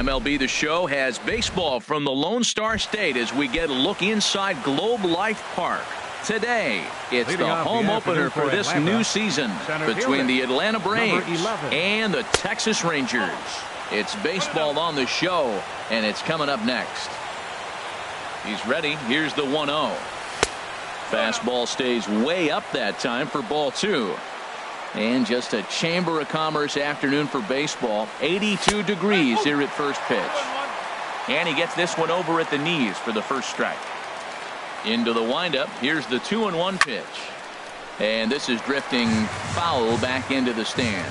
MLB The Show has baseball from the Lone Star State as we get a look inside Globe Life Park. Today, it's the home opener for this new season between the Atlanta Braves and the Texas Rangers. It's baseball on the show, and it's coming up next. He's ready. Here's the 1-0. Fastball stays way up that time for ball 2. And just a Chamber of Commerce afternoon for baseball. 82 degrees here at first pitch. And he gets this one over at the knees for the first strike. Into the windup. Here's the 2-1 pitch. And this is drifting foul back into the stands.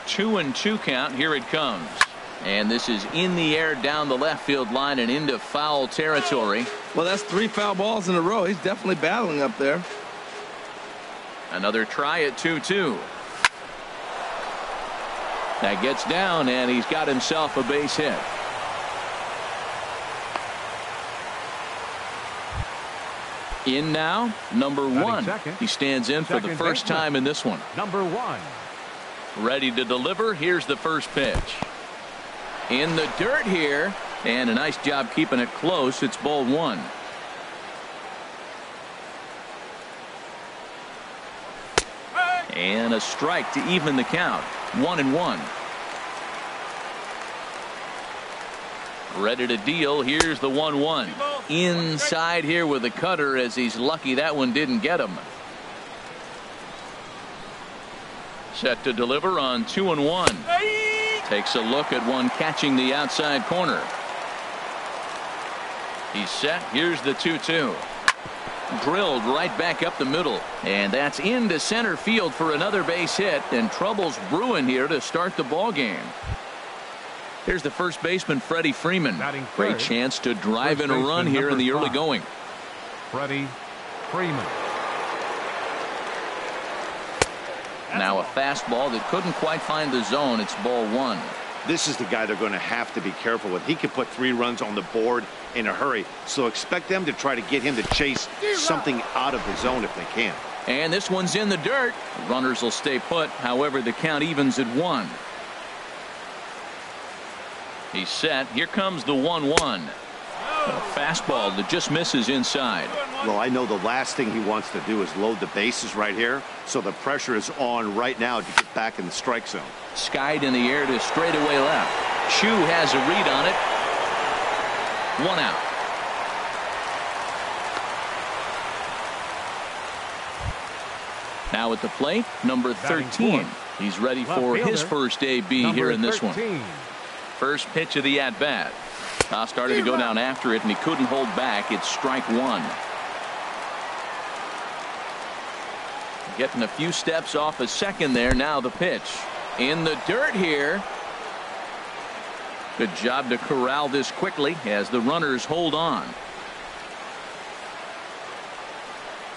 Two and 2 count. Here it comes. And this is in the air down the left field line and into foul territory. Well, that's 3 foul balls in a row. He's definitely battling up there. Another try at 2-2. That gets down, and he's got himself a base hit. In now, number 1. He stands in for the first time in this one. Number 1. Ready to deliver. Here's the first pitch. In the dirt here, and a nice job keeping it close. It's ball 1. And a strike to even the count. 1-1. Ready to deal. Here's the 1-1. Inside here with the cutter, as he's lucky that one didn't get him. Set to deliver on 2-1. Takes a look at one catching the outside corner. He's set. Here's the 2-2. Drilled right back up the middle. And that's into center field for another base hit. And trouble's brewing here to start the ball game. Here's the first baseman, Freddie Freeman. Great chance to drive in a run here in the early going. Freddie Freeman. Now a fastball that couldn't quite find the zone. It's ball 1. This is the guy they're going to have to be careful with. He can put 3 runs on the board in a hurry, so expect them to try to get him to chase something out of the zone if they can. And this one's in the dirt. The runners will stay put. However, the count evens at 1. He's set. Here comes the 1-1. A fastball that just misses inside. Well, I know the last thing he wants to do is load the bases right here, so the pressure is on right now to get back in the strike zone. Skied in the air to straightaway left. Chu has a read on it. 1 out. Now at the plate, number 13. He's ready for his first AB here in this one. First pitch of the at-bat. Started to go down after it, and he couldn't hold back. It's strike 1. Getting a few steps off a second there. Now the pitch. In the dirt here. Good job to corral this quickly as the runners hold on.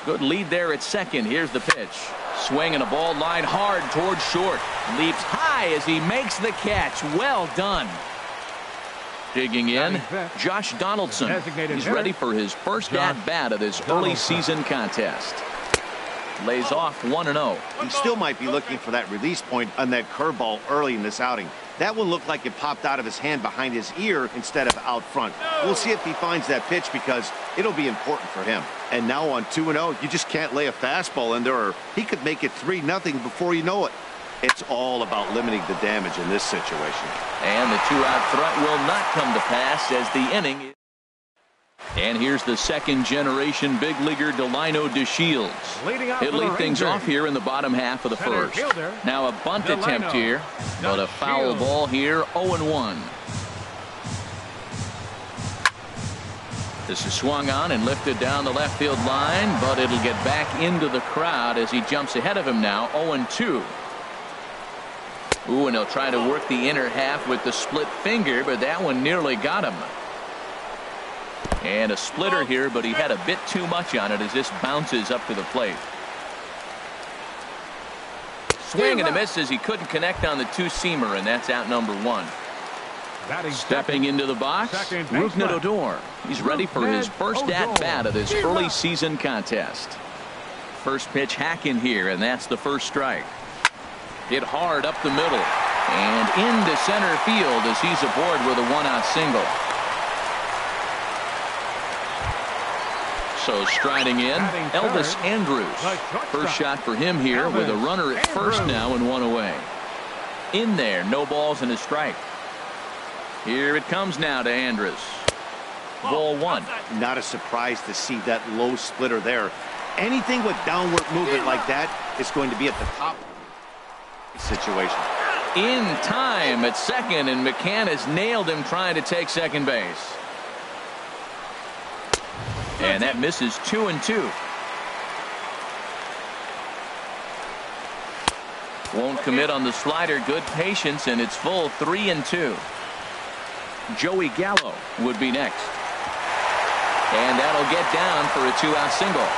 Good lead there at second. Here's the pitch. Swing and a ball line hard towards short. Leaps high as he makes the catch. Well done. Digging in, Josh Donaldson. He's ready for his first at-bat of this early season contest. Lays off 1-0. He still might be looking for that release point on that curveball early in this outing. That one looked like it popped out of his hand behind his ear instead of out front. We'll see if he finds that pitch because it'll be important for him. And now on 2-0, you just can't lay a fastball in there or he could make it 3-0 before you know it. It's all about limiting the damage in this situation. And the 2-out threat will not come to pass as the inning. And here's the second-generation big leaguer Delino DeShields. He'll lead things off here in the bottom half of the first. Now a bunt attempt here, but a foul ball here, 0-1. This is swung on and lifted down the left field line, but it'll get back into the crowd as he jumps ahead of him now, 0-2. Ooh, and he'll try to work the inner half with the split finger, but that one nearly got him. And a splitter here, but he had a bit too much on it as this bounces up to the plate. Swing and a miss as he couldn't connect on the two-seamer, and that's out number 1. Stepping into the box, Rougned Odor. He's ready for his first at-bat of this early season contest. First pitch hacking here, and that's the first strike. Hit hard up the middle and into center field as he's aboard with a one-out single. So striding in, Elvis Andrus. First shot for him here with a runner at first now and one away. In there, no balls and a strike. Here it comes now to Andrus. Ball one. Not a surprise to see that low splitter there. Anything with downward movement like that is going to be at the top situation. In time at second, and McCann has nailed him trying to take second base. And that misses 2-2. Won't commit on the slider. Good patience, and it's full 3-2. Joey Gallo would be next. And that'll get down for a two-out single.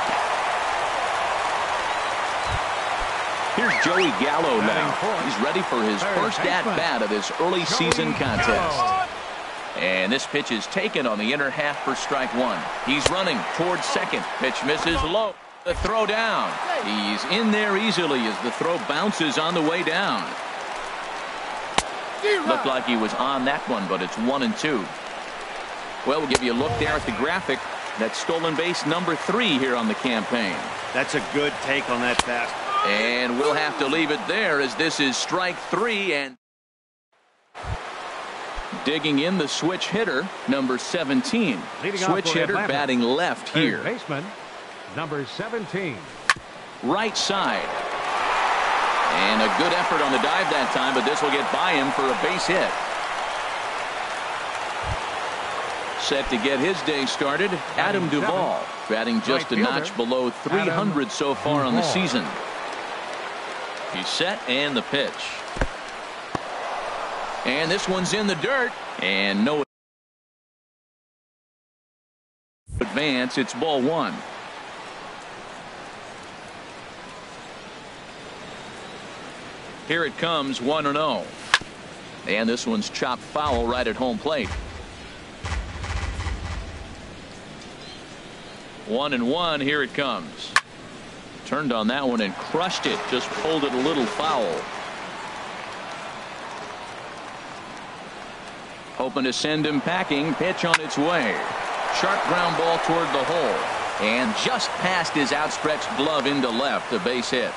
Here's Joey Gallo now. He's ready for his first at-bat of this early season contest. And this pitch is taken on the inner half for strike one. He's running towards second. Pitch misses low. The throw down. He's in there easily as the throw bounces on the way down. Looked like he was on that one, but it's 1-2. Well, we'll give you a look there at the graphic. That's stolen base number 3 here on the campaign. That's a good take on that pass. And we'll have to leave it there as this is strike 3. And digging in the switch hitter, number 17. Switch hitter batting left here. Baseman, number 17. Right side. And a good effort on the dive that time, but this will get by him for a base hit. Set to get his day started, Adam Duvall, batting just a notch below 300 so far on the season. He's set, and the pitch. And this one's in the dirt, and no advance. It's ball one. Here it comes, 1-0. And this one's chopped foul right at home plate. 1-1, here it comes. Turned on that one and crushed it, just pulled it a little foul. Hoping to send him packing. Pitch on its way. Sharp ground ball toward the hole. And just past his outstretched glove into left, a base hit.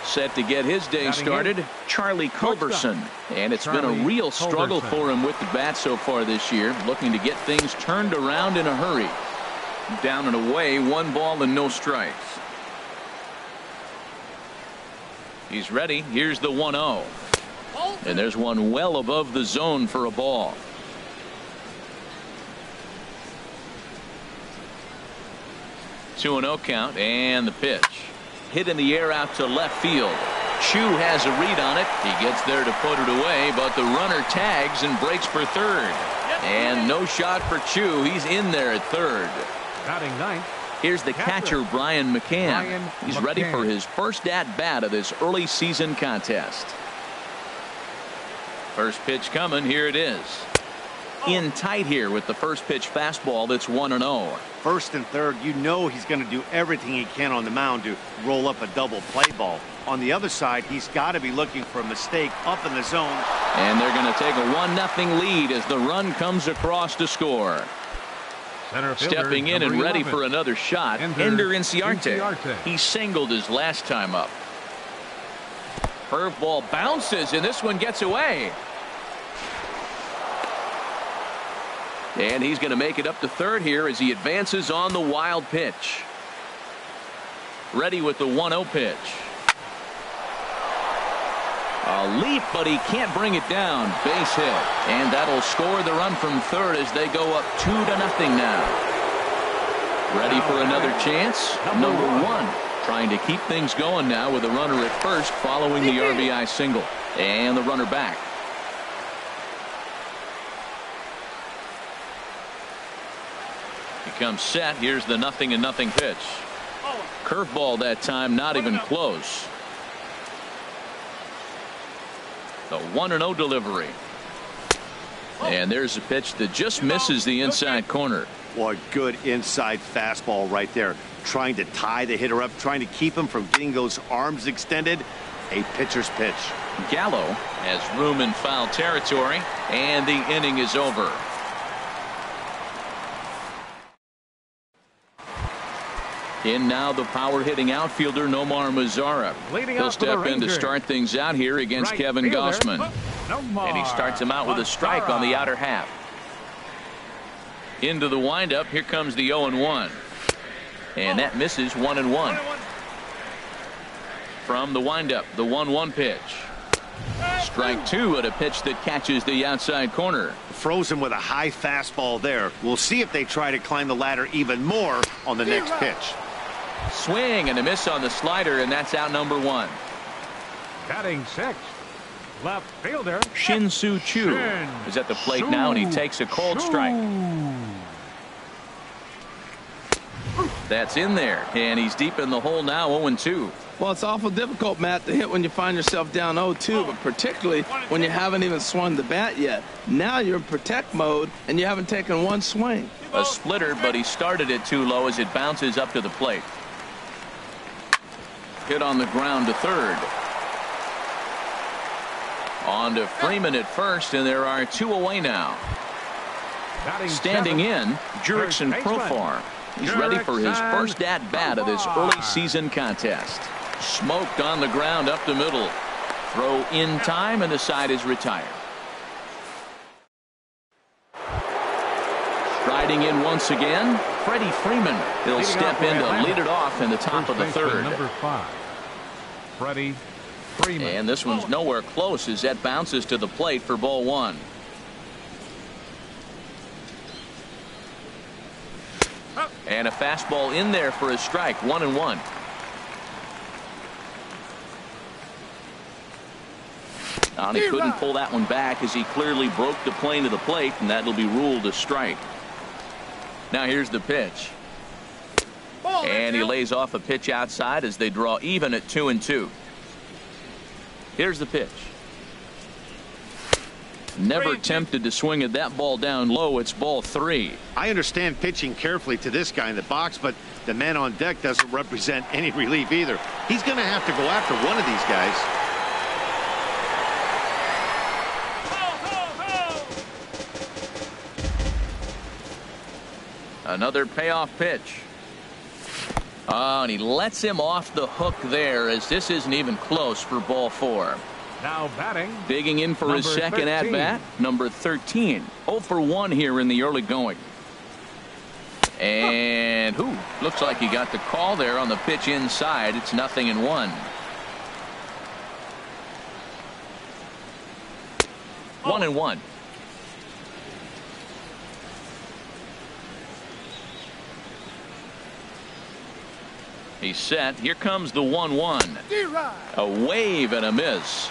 Set to get his day started, Charlie Culberson. And it's been a real struggle for him with the bat so far this year, looking to get things turned around in a hurry. Down and away, 1 ball and no strikes. He's ready. Here's the 1-0. And there's one well above the zone for a ball. 2-0 count, and the pitch. Hit in the air out to left field. Chu has a read on it. He gets there to put it away, but the runner tags and breaks for third. And no shot for Chu. He's in there at third. Batting ninth. Here's the catcher, Brian McCann. He's ready for his first at-bat of this early season contest. First pitch coming. Here it is. In tight here with the first pitch fastball. That's 1-0. First and third, you know he's going to do everything he can on the mound to roll up a double play ball. On the other side, he's got to be looking for a mistake up in the zone. And they're going to take a 1-0 lead as the run comes across to score. Stepping in and ready for another shot, Ender Inciarte. He singled his last time up. Curveball bounces, and this one gets away. And he's going to make it up to third here as he advances on the wild pitch. Ready with the 1-0 pitch. A leap, but he can't bring it down. Base hit. And that'll score the run from third as they go up 2-0 now. Ready for another chance. Number 1. Trying to keep things going now with a runner at first following the RBI single. And the runner back. He comes set. Here's the 0-0 pitch. Curveball that time, not even close. The 1-0 delivery. And there's a pitch that just misses the inside corner. Boy, good inside fastball right there. Trying to tie the hitter up, trying to keep him from getting those arms extended. A pitcher's pitch. Gallo has room in foul territory, and the inning is over. In now the power hitting outfielder Nomar Mazara. He'll step in to start things out here against Kevin Gausman. And he starts him out with a strike on the outer half. Into the windup. Here comes the 0-1. And that misses 1-1. From the windup, the 1-1 pitch. Strike two at a pitch that catches the outside corner. Frozen with a high fastball there. We'll see if they try to climb the ladder even more on the next pitch. Swing and a miss on the slider, and that's out number one. Batting sixth, left fielder Shin-Soo Choo is at the plate now, and he takes a cold strike. That's in there, and he's deep in the hole now, 0-2. Well, it's awful difficult, Matt, to hit when you find yourself down 0-2, but particularly when you haven't even swung the bat yet. Now you're in protect mode, and you haven't taken one swing. A splitter, but he started it too low as it bounces up to the plate. Hit on the ground to third. On to Freeman at first, and there are two away now. Standing in, Jurickson Profar. He's ready for his first at-bat of this early season contest. Smoked on the ground up the middle. Throw in time, and the side is retired. Striding in once again, Freddie Freeman. He'll step in to lead it off in the top of the third. Number 5, Freddie Freeman. And this one's nowhere close as that bounces to the plate for ball one. And a fastball in there for a strike, 1-1. And he couldn't pull that one back as he clearly broke the plane of the plate, and that'll be ruled a strike. Now here's the pitch. And he lays off a pitch outside as they draw even at 2-2. Here's the pitch. Never tempted to swing at that ball down low. It's ball 3. I understand pitching carefully to this guy in the box, but the man on deck doesn't represent any relief either. He's going to have to go after one of these guys. Another payoff pitch. Oh, and he lets him off the hook there as this isn't even close for ball 4. Now batting. Digging in for his second at-bat, number 13. 0 for 1 here in the early going. And looks like he got the call there on the pitch inside. It's 0-1. 1-1. He's set. Here comes the 1-1. A wave and a miss.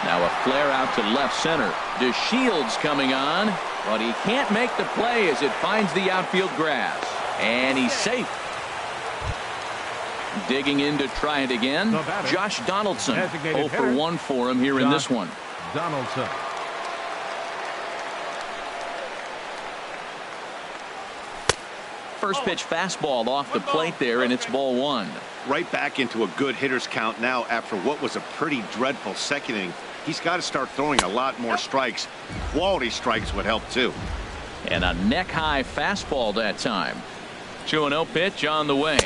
Now a flare out to left center. DeShields coming on, but he can't make the play as it finds the outfield grass. And he's safe. Digging in to try it again. Josh Donaldson. 0 for 1 for him here in this one. Donaldson. First pitch fastball off the plate there, and it's ball 1. Right back into a good hitter's count now after what was a pretty dreadful second inning. He's got to start throwing a lot more strikes. Quality strikes would help too. And a neck-high fastball that time. 2-0 pitch on the way.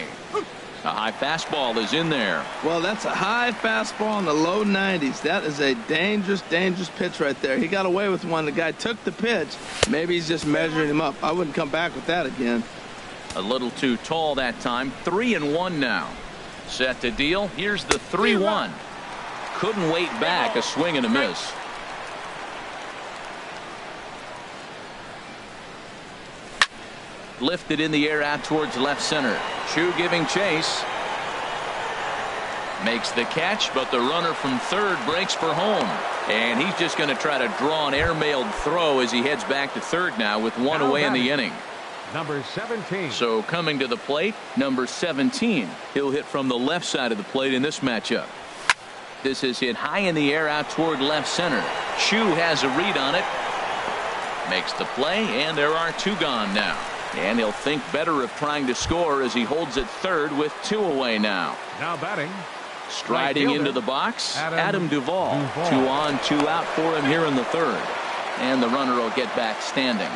A high fastball is in there. Well, that's a high fastball in the low 90s. That is a dangerous, dangerous pitch right there. He got away with one. The guy took the pitch. Maybe he's just measuring him up. I wouldn't come back with that again. A little too tall that time. 3-1 now. Set to deal. Here's the 3-1. Couldn't wait back. A swing and a miss. Lifted in the air out towards left center. Choo giving chase. Makes the catch, but the runner from third breaks for home. And he's just going to try to draw an airmailed throw as he heads back to third now with one away in the inning. Number 17. So coming to the plate, number 17. He'll hit from the left side of the plate in this matchup. This is hit high in the air out toward left center. Shu has a read on it. Makes the play, and there are 2 gone now. And he'll think better of trying to score as he holds it third with 2 away now. Now batting. Striding into the box, Adam Duvall. 2 on, 2 out for him here in the third. And the runner will get back standing.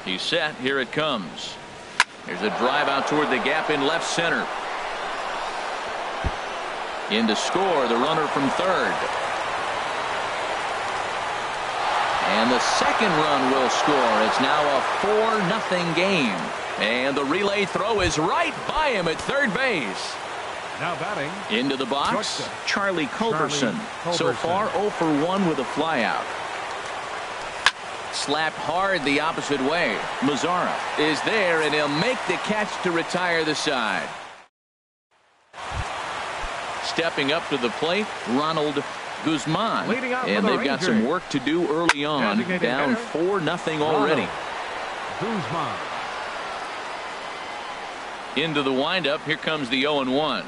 He's set. Here it comes. There's a drive out toward the gap in left center. In to score, the runner from third. And the second run will score. It's now a 4-0 game. And the relay throw is right by him at third base. Now batting. Into the box, Charlie Culberson. So far 0 for 1 with a flyout. Slapped hard the opposite way. Mazzara is there, and he'll make the catch to retire the side. Stepping up to the plate, Ronald Guzman. And they've got some work to do early on. Down 4-0 already. Guzman. Into the windup. Here comes the 0-1.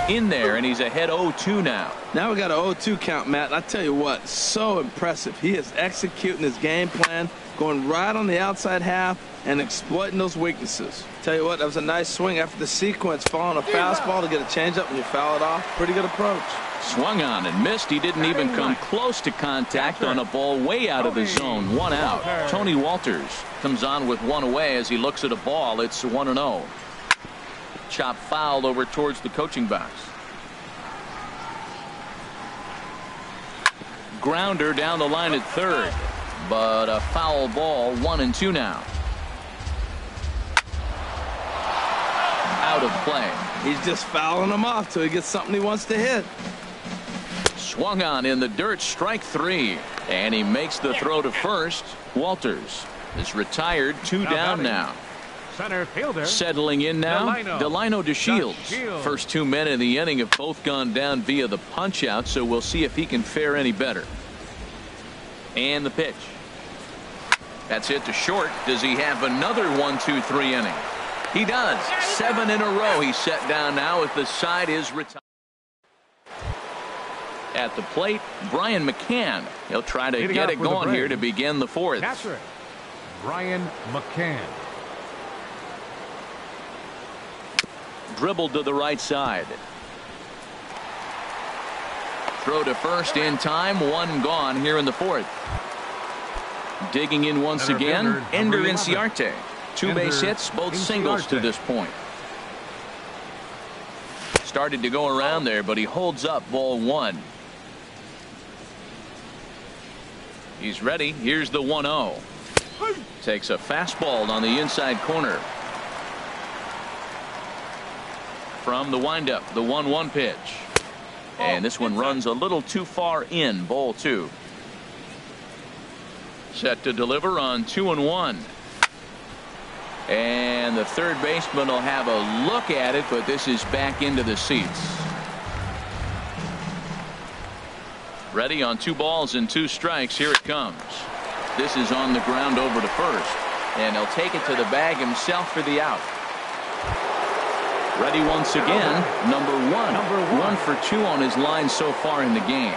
In there, and he's ahead 0-2 now. Now we got an 0-2 count, Matt. And I tell you what, so impressive. He is executing his game plan, going right on the outside half and exploiting those weaknesses. Tell you what, that was a nice swing after the sequence, following a fastball to get a changeup and you foul it off. Pretty good approach. Swung on and missed. He didn't even come close to contact on a ball way out of the zone. 1 out. Tony Walters comes on with 1 away as he looks at a ball. It's 1-0. Chop fouled over towards the coaching box. Grounder down the line at third, but a foul ball. 1-2 now. Out of play. He's just fouling him off till he gets something he wants to hit. Swung on in the dirt, strike 3, and he makes the throw to first. Walters is retired, 2 down now. Center fielder. Settling in now, Delino DeShields. First 2 men in the inning have both gone down via the punch out, so we'll see if he can fare any better. And the pitch. That's hit to short. Does he have another 1-2-3 inning? He does. 7 in a row. He's set down now as the side is retired. At the plate, Brian McCann. He'll try to get it going here to begin the fourth. Catcher, Brian McCann. Dribbled to the right side. Throw to first in time. 1 gone here in the fourth. Digging in once again, Ender Inciarte. 2 base hits, both singles to this point. Started to go around there, but he holds up. Ball 1. He's ready. Here's the 1-0. Takes a fastball on the inside corner. From the windup, the 1-1 pitch. And this one runs a little too far in. Ball 2. Set to deliver on 2-1. And the third baseman will have a look at it, but this is back into the seats. Ready on 2 balls and 2 strikes. Here it comes. This is on the ground over to first. And he'll take it to the bag himself for the out. Ready once again, number 1. 1 for 2 on his line so far in the game.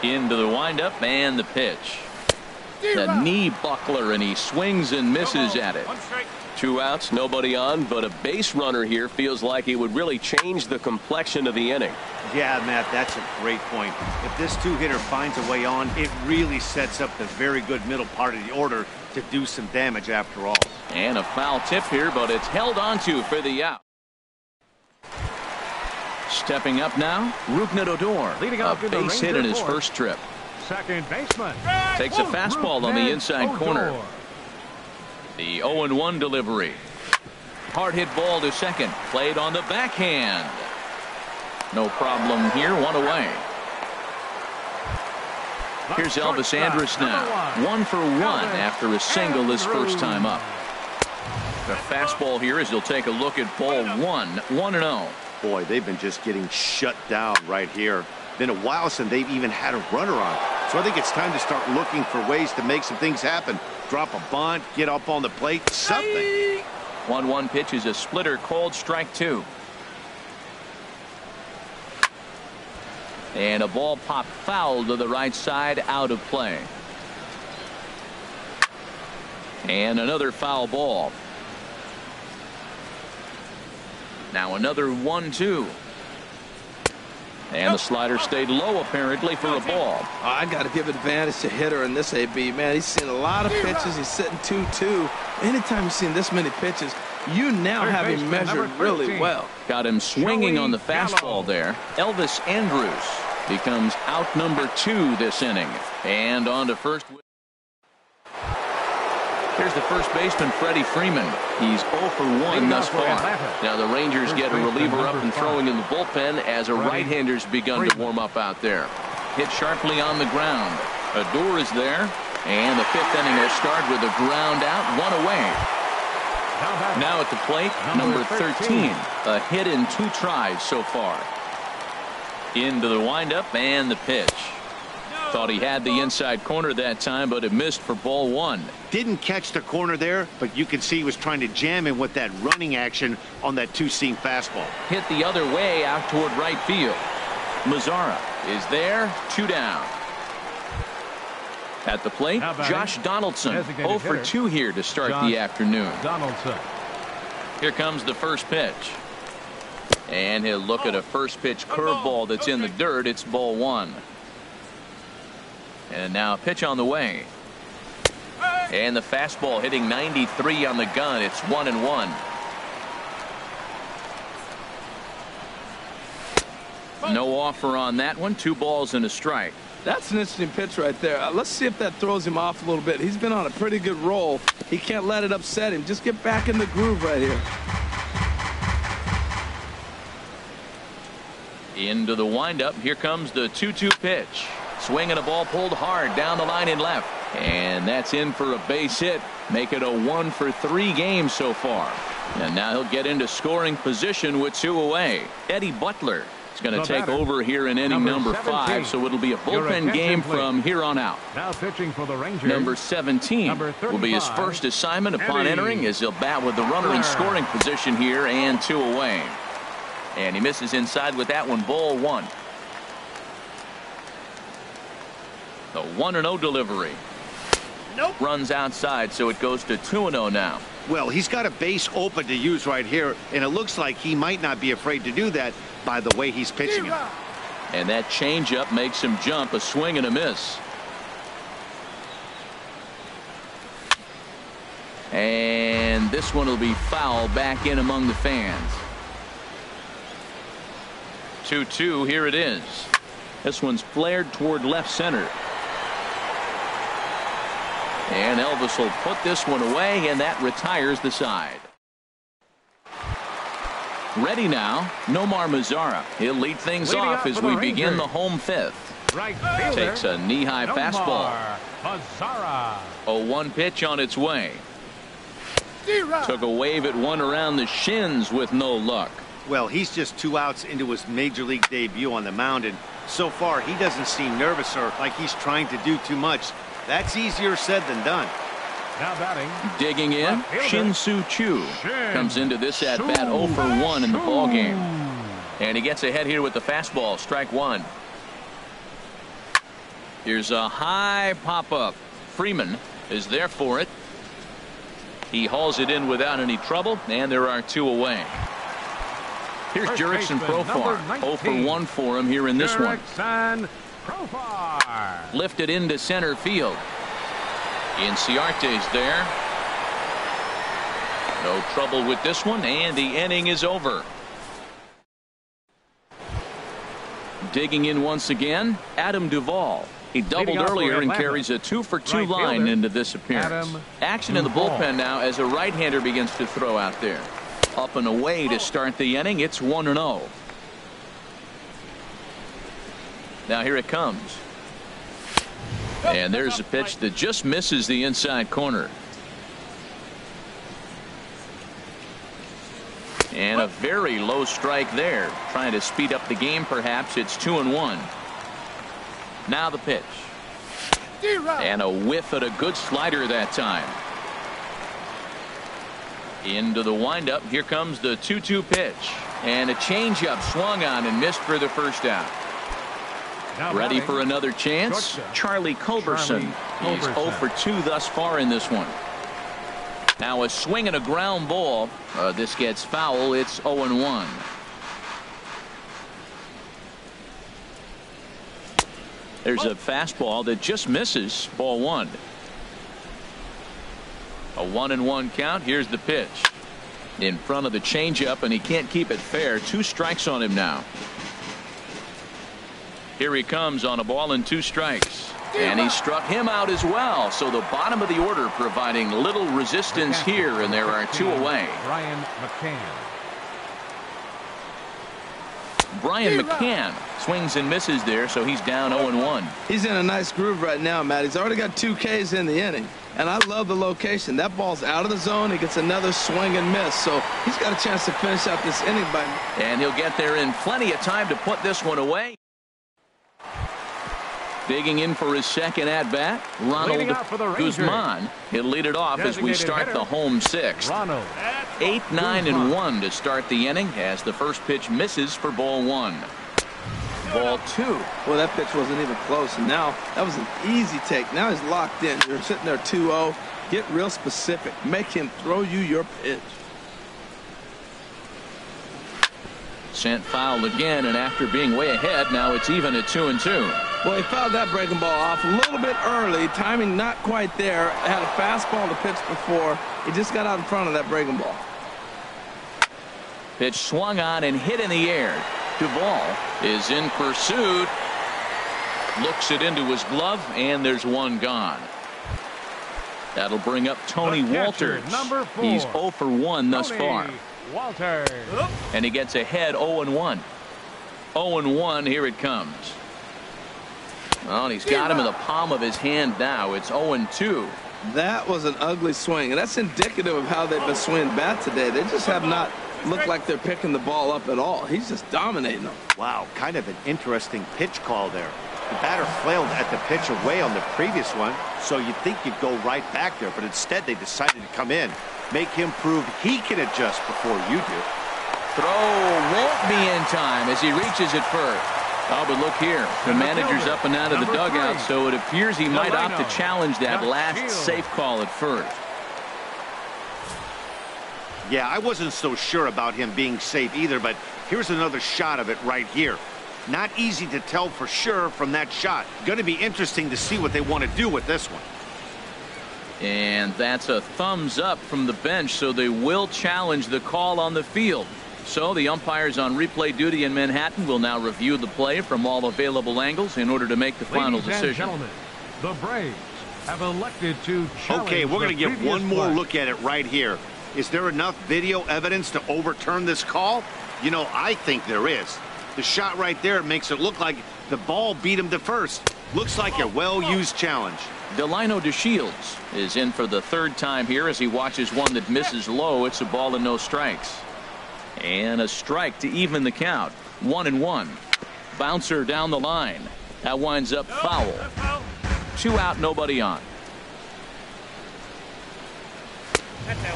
Into the windup and the pitch. The knee buckler, and he swings and misses at it. 2 outs, nobody on, but a base runner here feels like he would really change the complexion of the inning. Yeah, Matt, that's a great point. If this 2-hitter finds a way on, it really sets up the very good middle part of the order to do some damage after all. And a foul tip here, but it's held onto for the out. Stepping up now, Rougned Odor, a base hit in his first trip. Second baseman. Takes a fastball on the inside corner. The 0-1 delivery. Hard hit ball to second. Played on the backhand. No problem here. 1 away. Here's Elvis Andrus now. 1 for 1 after a single his first time up. The fastball here as he'll take a look at ball 1. 1-0. Boy, they've been just getting shut down right here. Been a while since they've even had a runner on. So I think it's time to start looking for ways to make some things happen. Drop a bunt, get up on the plate, something. 1-1 pitch is a splitter, called strike 2. And a ball popped foul to the right side, out of play. And another foul ball. Now another 1-2. And the slider stayed low, apparently, for a ball. I got to give advantage to hitter in this AB. Man, he's seen a lot of pitches. He's sitting 2-2. Anytime you've seen this many pitches, you now have him measured really well. Got him swinging on the fastball there. Elvis Andrus becomes out number 2 this inning. And on to first. Here's the first baseman, Freddie Freeman. He's 0 for 1 thus far. Now the Rangers get a reliever up and throwing in the bullpen as a right-hander's begun to warm up out there. Hit sharply on the ground. Adore is there. And the 5th inning will start with a ground out, 1 away. Now at the plate, number 13. A hit in 2 tries so far. Into the windup and the pitch. Thought he had the inside corner that time, but it missed for ball 1. Didn't catch the corner there, but you can see he was trying to jam him with that running action on that 2-seam fastball. Hit the other way out toward right field. Mazzara is there, 2 down. At the plate, Josh Donaldson, 0 for 2 here to start the afternoon. Donaldson. Here comes the first pitch. And he'll look at a first pitch curveball that's in the dirt. It's ball 1. And now a pitch on the way. And the fastball hitting 93 on the gun. It's 1-1. No offer on that one. 2 balls and a strike. That's an interesting pitch right there. Let's see if that throws him off a little bit. He's been on a pretty good roll. He can't let it upset him. Just get back in the groove right here. Into the windup. Here comes the 2-2 pitch. Swing and a ball pulled hard down the line and left. And that's in for a base hit. Make it a 1 for 3 game so far. And now he'll get into scoring position with 2 away. Eddie Butler is going to take over here in inning number 5. So it'll be a bullpen game from here on out. Now pitching for the Rangers. Number 17 will be his first assignment upon entering, as he'll bat with the runner in scoring position here and 2 away. And he misses inside with that one. Ball 1. The 1-0 delivery. Nope. Runs outside, so it goes to 2-0 now. Well, he's got a base open to use right here, and it looks like he might not be afraid to do that by the way he's pitching it. And that changeup makes him jump. A swing and a miss. And this one will be foul back in among the fans. 2-2. Here it is. This one's flared toward left center. And Elvis will put this one away, and that retires the side. Ready now, Nomar Mazzara. He'll lead things off as we begin the home 5th. Right Takes a knee-high fastball. Mazzara. 0-1 pitch on its way. Took a wave at one around the shins with no luck. Well, he's just 2 outs into his major league debut on the mound, and so far he doesn't seem nervous or like he's trying to do too much. That's easier said than done. Now batting. Digging in, Shin-Soo Choo comes into this at bat 0 for 1 in the ball game. And he gets ahead here with the fastball. Strike 1. Here's a high pop-up. Freeman is there for it. He hauls it in without any trouble, and there are 2 away. Here's Jurickson Profar. 0 for 1 for him here in this one. Profar. Lifted into center field. Inciarte's there. No trouble with this one, and the inning is over. Digging in once again, Adam Duvall. He doubled earlier and carries a 2 for 2 line into this appearance. Action in the bullpen now as a right-hander begins to throw out there. Up and away to start the inning. It's 1-0. Now here it comes. And there's a pitch that just misses the inside corner. And a very low strike there. Trying to speed up the game perhaps. It's 2-1. Now the pitch. And a whiff at a good slider that time. Into the windup. Here comes the 2-2 pitch. And a changeup swung on and missed for the first out. Ready for another chance? Charlie Culberson. He's 0 for 2 thus far in this one. Now a swing and a ground ball. This gets foul. It's 0-1. There's a fastball that just misses. Ball 1. A 1-1 count. Here's the pitch. In front of the changeup, and he can't keep it fair. 2 strikes on him now. Here he comes on a ball and 2 strikes. And he struck him out as well. So the bottom of the order providing little resistance here, and there are 2 away. Brian McCann swings and misses there, so he's down 0-1. He's in a nice groove right now, Matt. He's already got 2 Ks in the inning. And I love the location. That ball's out of the zone. He gets another swing and miss. So he's got a chance to finish out this inning. And he'll get there in plenty of time to put this one away. Digging in for his second at-bat, Ronald Guzman. He'll lead it off as we start the home 6th. 8-9-1 to start the inning as the first pitch misses for ball 1. Ball 2. Well, that pitch wasn't even close. And now that was an easy take. Now he's locked in. You're sitting there 2-0. Get real specific. Make him throw you your pitch. Sent foul again, and after being way ahead, now it's even at 2-2. Well, he fouled that breaking ball off a little bit early. Timing not quite there. Had a fastball to pitch before. He just got out in front of that breaking ball. Pitch swung on and hit in the air. Duvall is in pursuit. Looks it into his glove, and there's one gone. That'll bring up Tony Walters. He's 0 for 1 thus far. Walters. And he gets ahead 0-1. 0-1, here it comes. Well, and he's got him in the palm of his hand now. It's 0-2. That was an ugly swing, and that's indicative of how they've been swinging bat today. They just have not looked like they're picking the ball up at all. He's just dominating them. Wow, kind of an interesting pitch call there. The batter flailed at the pitch away on the previous one, so you'd think you'd go right back there, but instead they decided to come in, make him prove he can adjust before you do. Throw won't be in time as he reaches it first. Oh, but look here. The manager's up and out of the dugout, so it appears he might opt to challenge that last safe call at first. Yeah, I wasn't so sure about him being safe either, but here's another shot of it right here. Not easy to tell for sure from that shot. Going to be interesting to see what they want to do with this one. And that's a thumbs up from the bench, so they will challenge the call on the field. So the umpires on replay duty in Manhattan will now review the play from all available angles in order to make the final decision. Gentlemen, the Braves have elected to challenge. Okay, we're going to get one more play. look at it right here. Is there enough video evidence to overturn this call? You know, I think there is. The shot right there makes it look like the ball beat him to first. Looks like a well-used challenge. Delino DeShields is in for the 3rd time here as he watches one that misses low. It's a ball and no strikes. And a strike to even the count. 1-1. Bouncer down the line. That winds up foul. 2 out, nobody on.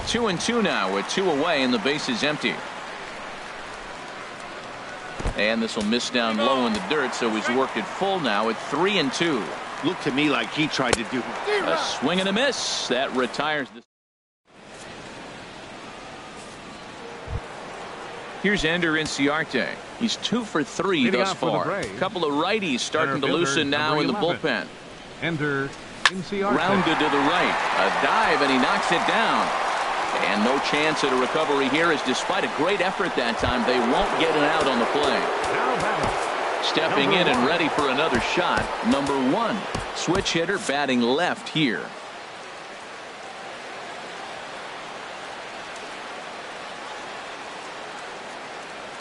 2-2 now with 2 away and the base is empty. And this will miss down low in the dirt, so he's worked it full now at 3-2. Looked to me like he tried to do a swing and a miss. That retires the. Here's Ender Inciarte. He's 2 for 3 Leading thus off for the far. Braves. A couple of righties starting to loosen now in the bullpen. Ender Inciarte. Rounded to the right. A dive, and he knocks it down. And no chance at a recovery here, as despite a great effort that time, they won't get an out on the play. Stepping in and ready for another shot, number 1. Switch hitter batting left here.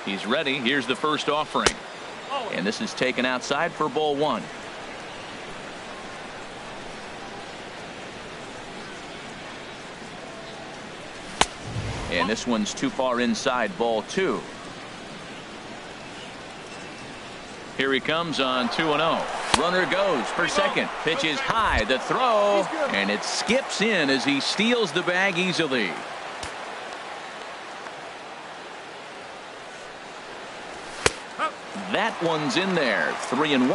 He's ready. Here's the first offering. And this is taken outside for ball 1. And this one's too far inside, ball 2. Here he comes on 2-0. Runner goes for second. Pitch is high. The throw. And it skips in as he steals the bag easily. That one's in there. 3-1.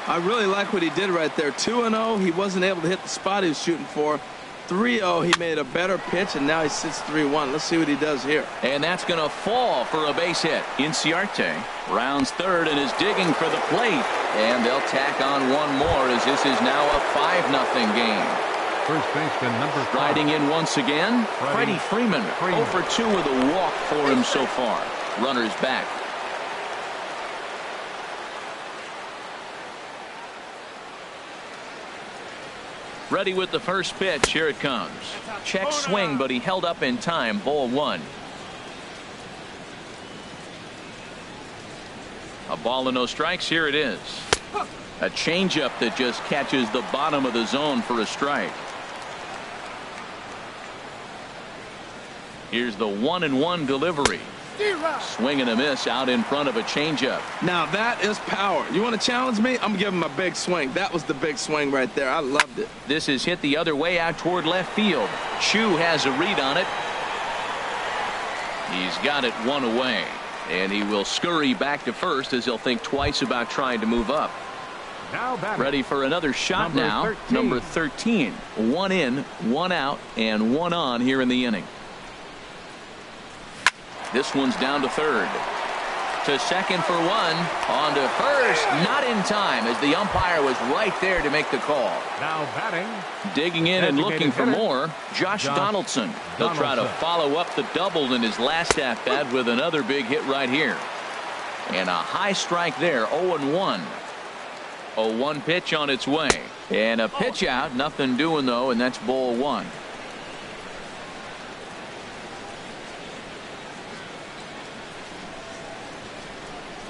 I really like what he did right there. 2-0. He wasn't able to hit the spot he was shooting for. 3-0. He made a better pitch, and now he sits 3-1. Let's see what he does here. And that's going to fall for a base hit. Inciarte rounds third and is digging for the plate. And they'll tack on one more as this is now a 5-0 game. First baseman number 5. Riding in once again, Freddie Freeman. 0 for 2 with a walk for him so far. Runners back. Ready with the first pitch. Here it comes. Check swing, but he held up in time. Ball 1. A ball and no strikes. Here it is. A changeup that just catches the bottom of the zone for a strike. Here's the 1-1 delivery. Swing and a miss out in front of a changeup. Now that is power. You want to challenge me? I'm going to give him a big swing. That was the big swing right there. I loved it. This is hit the other way out toward left field. Chu has a read on it. He's got it one away. And he will scurry back to first as he'll think twice about trying to move up. Ready for another shot now. Number 13. 1 in, 1 out, and 1 on here in the inning. This one's down to third. To second for 1. On to first. Not in time as the umpire was right there to make the call. Now batting. Digging in and looking for more. Josh Donaldson. He'll try to follow up the double in his last at bat with another big hit right here. And a high strike there. 0-1. 0-1 pitch on its way. And a pitch out. Nothing doing though, and that's ball 1.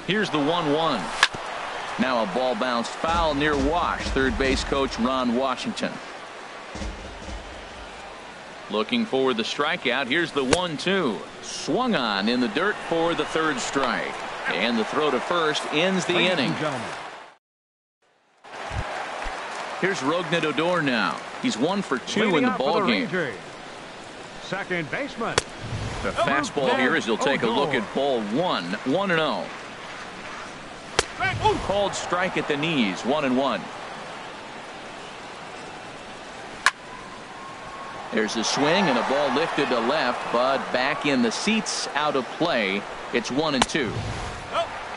Here's the 1-1. Now a ball bounced foul near Wash. Third base coach Ron Washington. Looking for the strikeout. Here's the 1-2. Swung on in the dirt for the third strike. And the throw to first ends the inning. Here's Rougned Odor now. He's 1 for 2 in the ball game. Second baseman. The fastball here as he'll take a look at ball 1. 1-0. Called strike at the knees. 1-1. There's a swing and a ball lifted to left, but back in the seats, out of play. It's 1-2.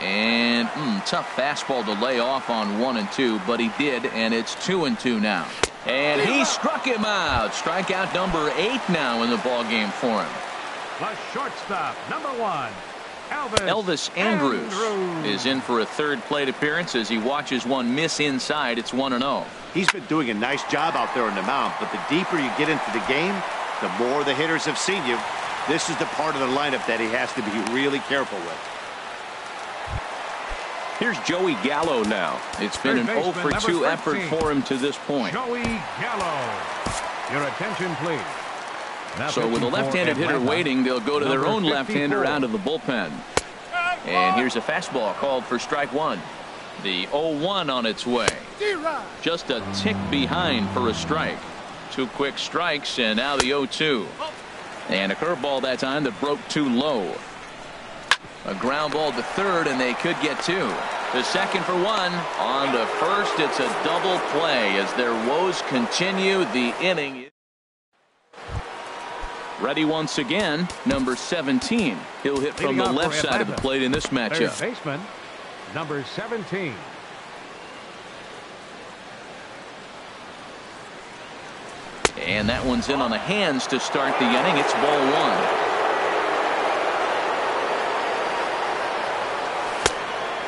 And tough fastball to lay off on 1-2, but he did, and it's 2-2 now. And he struck him out. Strikeout number 8 now in the ball game for him. The shortstop, number 1. Elvis Andrus is in for a third plate appearance as he watches one miss inside. It's 1-0. He's been doing a nice job out there on the mound, but the deeper you get into the game, the more the hitters have seen you. This is the part of the lineup that he has to be really careful with. Here's Joey Gallo now. It's been an 0 for 2 effort for him to this point. Joey Gallo. Your attention, please. So with a left-handed hitter waiting, they'll go to their own left-hander out of the bullpen. And here's a fastball called for strike 1. The 0-1 on its way. Just a tick behind for a strike. 2 quick strikes, and now the 0-2. And a curveball that time that broke too low. A ground ball to third, and they could get 2. The second for 1. On to first, it's a double play as their woes continue. The inning. Ready once again, number 17. He'll hit from the left side of the plate in this matchup. Third baseman, number 17. And that one's in on the hands to start the inning. It's ball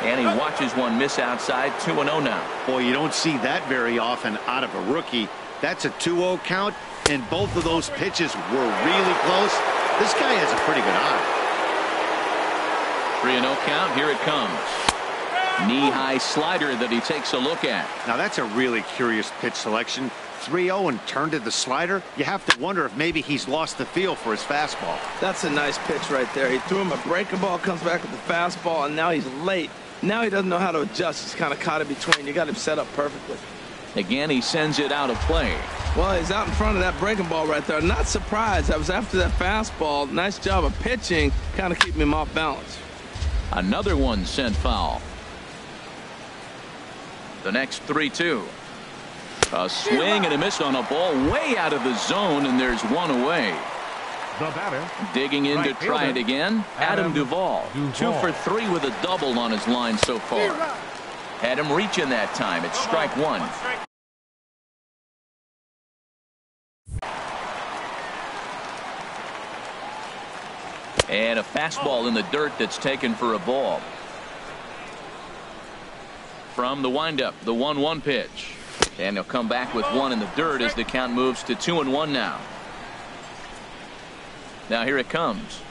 1. And he watches one miss outside. 2-0 now. Boy, you don't see that very often out of a rookie. That's a 2-0 count, and both of those pitches were really close. This guy has a pretty good eye. 3-0 count. Here it comes. Knee-high slider that he takes a look at. Now that's a really curious pitch selection. 3-0 and turned to the slider. You have to wonder if maybe he's lost the feel for his fastball. That's a nice pitch right there. He threw him a breaking ball, comes back with the fastball, and now he's late. Now he doesn't know how to adjust. He's kind of caught in between. You got him set up perfectly. Again, he sends it out of play. Well, he's out in front of that breaking ball right there. Not surprised. I was after that fastball. Nice job of pitching, kind of keeping him off balance. Another one sent foul. The next 3-2. A swing and a miss on a ball way out of the zone, and there's one away. The batter. Digging in to try it again, Adam Duvall. 2 for 3 with a double on his line so far. Had him reaching that time. It's strike one. And a fastball in the dirt that's taken for a ball. From the windup, the 1-1 pitch. And he'll come back with one in the dirt as the count moves to 2-1 now. Now here it comes.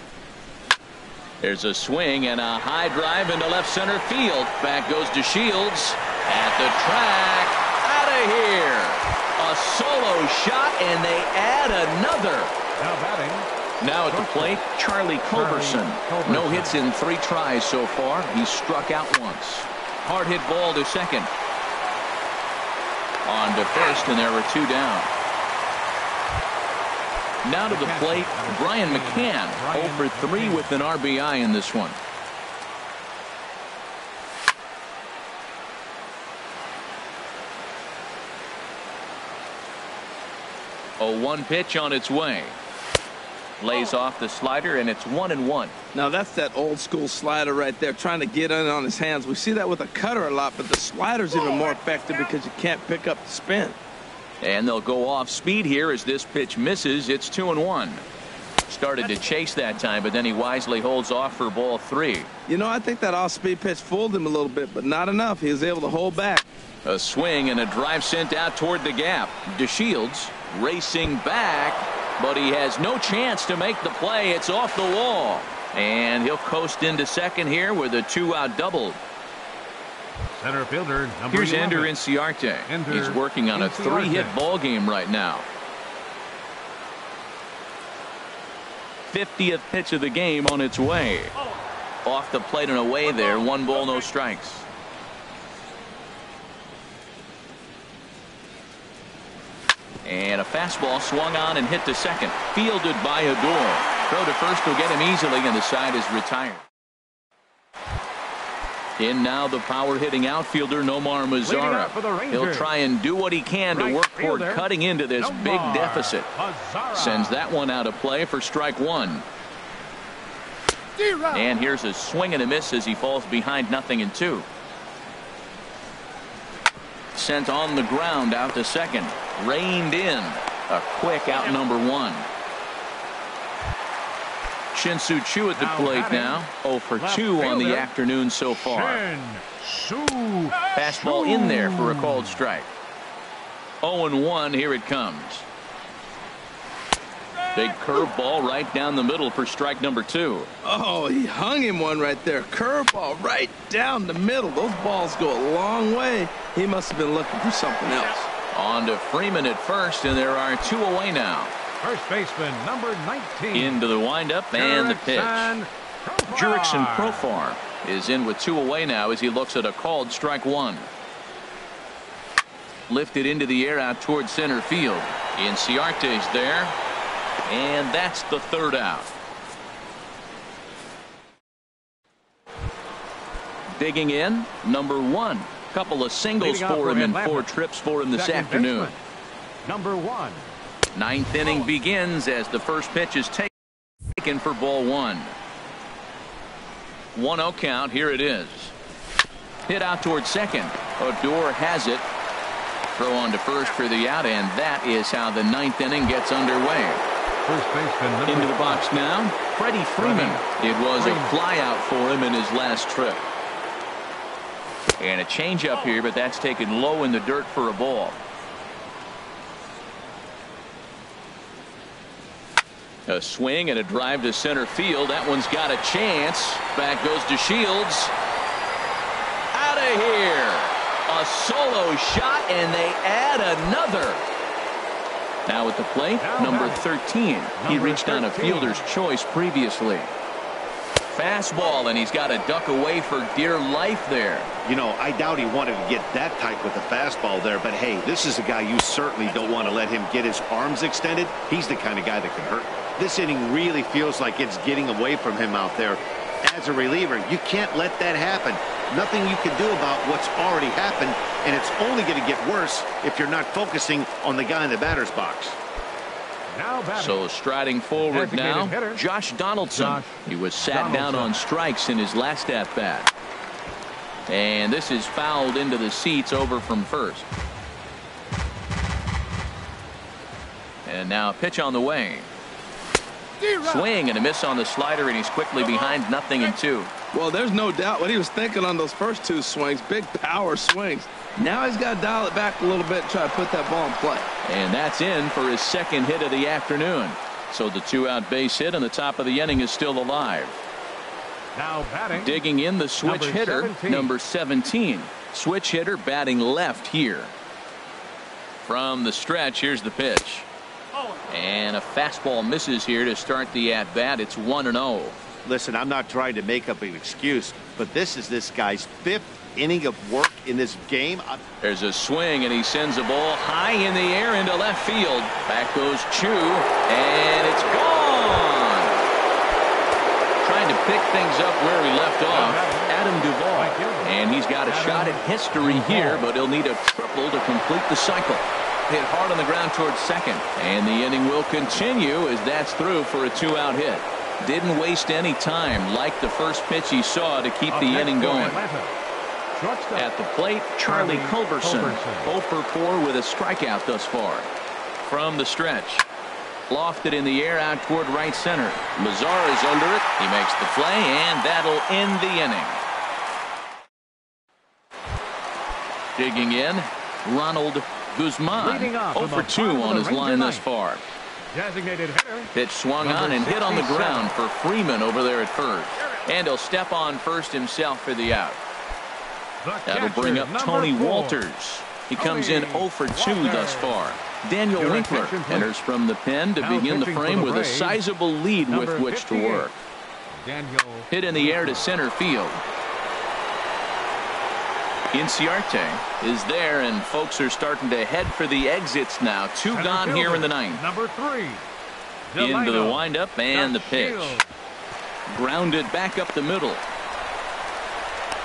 There's a swing and a high drive into left center field. Back goes to Shields. At the track. Out of here. A solo shot, and they add another. Now batting. Now at the plate, Charlie Culberson. No hits in 3 tries so far. He's struck out once. Hard hit ball to second. On to first, and there were 2 down. Now to the plate, Brian McCann. 0 for 3 with an RBI in this one. A 1 pitch on its way. Lays off the slider, and it's 1-1. Now that's that old school slider right there, trying to get in on his hands. We see that with a cutter a lot, but the slider's even more effective because you can't pick up the spin. And they'll go off speed here as this pitch misses. It's 2-1. Started to chase that time, but then he wisely holds off for ball 3. You know, I think that off-speed pitch fooled him a little bit, but not enough. He was able to hold back. A swing and a drive sent out toward the gap. DeShields racing back, but he has no chance to make the play. It's off the wall. And he'll coast into second here with a 2-out double. Center fielder, number Here's 11. Ender Inciarte. He's working on a 3-hit ball game right now. 50th pitch of the game on its way. Off the plate and away there. 1 ball, no strikes. And a fastball swung on and hit to second. Fielded by Adore. Throw to first will get him easily, and the side is retired. In now the power-hitting outfielder Nomar Mazara. He'll try and do what he can to work toward cutting into this big deficit. Sends that one out of play for strike 1. And here's a swing and a miss as he falls behind 0-2. Sent on the ground out to second. Reined in. A quick out number 1. Shin-Soo Choo at the plate now. 0 for 2 on the afternoon so far. Fastball in there for a called strike. 0-1. Here it comes. Big curveball right down the middle for strike number 2. Oh, he hung him one right there. Curveball right down the middle. Those balls go a long way. He must have been looking for something else. On to Freeman at first, and there are 2 away now. First baseman, number 19. Into the windup and the pitch. Jurickson Profar is in with 2 away now as he looks at a called strike 1. Lifted into the air out toward center field. Inciarte's there. And that's the 3rd out. Digging in, number 1. Couple of singles for him and 4 trips for him this afternoon. Number 1. 9th inning begins as the first pitch is taken for ball 1. 1-0 count. Here it is. Hit out toward second. Odor has it. Throw on to first for the out, and that is how the 9th inning gets underway. First baseman, into the box now, Freddie Freeman. It was a fly out for him in his last trip. And a changeup here, but that's taken low in the dirt for a ball. A swing and a drive to center field. That one's got a chance. Back goes to Shields. Out of here. A solo shot, and they add another. Now at the plate, number 13. He reached on a fielder's choice previously. fastball, and he's got to duck away for dear life there. You know, I doubt he wanted to get that tight with the fastball there, but hey, this is a guy you certainly don't want to let him get his arms extended. He's the kind of guy that can hurt. This inning really feels like it's getting away from him out there. As a reliever, you can't let that happen. Nothing you can do about what's already happened, and it's only going to get worse if you're not focusing on the guy in the batter's box. So striding forward now, Josh Donaldson. He was sat down on strikes in his last at-bat. And this is fouled into the seats over from first. And now a pitch on the way. Swing and a miss on the slider, and he's quickly behind 0-2. Well, there's no doubt what he was thinking on those first two swings. Big power swings. Now he's got to dial it back a little bit and try to put that ball in play. And that's in for his second hit of the afternoon. So the two-out base hit on the top of the inning is still alive. Now batting. Digging in the switch hitter, 17. number 17. Switch hitter batting left here. From the stretch, here's the pitch. And a fastball misses here to start the at-bat. It's 1-0. Listen, I'm not trying to make up an excuse, but this is this guy's 5th inning of work in this game. There's a swing, and he sends a ball high in the air into left field. Back goes Chu, and it's gone. Trying to pick things up where he left off, Adam Duvall. And he's got a shot at history here, but he'll need a triple to complete the cycle. Hit hard on the ground towards second, and the inning will continue as that's through for a two-out hit. Didn't waste any time like the first pitch he saw to keep the inning going. At the plate, Charlie Culberson. 0 for 4 with a strikeout thus far. From the stretch, lofted in the air out toward right center. Lazar is under it. He makes the play, and that'll end the inning. Digging in, Ronald Guzman. 0 for 2 on his line thus far. Designated hitter. Pitch swung on and hit on the ground for Freeman over there at first. And he'll step on first himself for the out. That'll bring up Tony Walters. He comes in 0 for 2 thus far. Daniel Winkler enters from the pen to begin the frame with a sizable lead with which to work. Hit in the air to center field. Inciarte is there, and folks are starting to head for the exits now. 2 gone here in the ninth. Number 3. Into the windup and the pitch. Grounded back up the middle.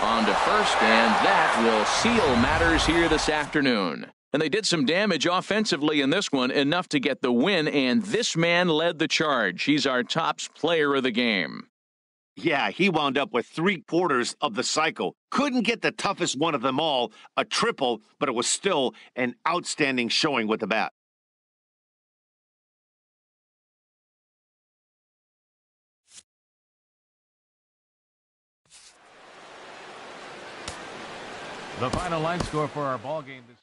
On to first, and that will seal matters here this afternoon. And they did some damage offensively in this one, enough to get the win, and this man led the charge. He's our tops player of the game. Yeah, he wound up with 3/4 of the cycle. Couldn't get the toughest one of them all, a triple, but it was still an outstanding showing with the bat. The final line score for our ball game this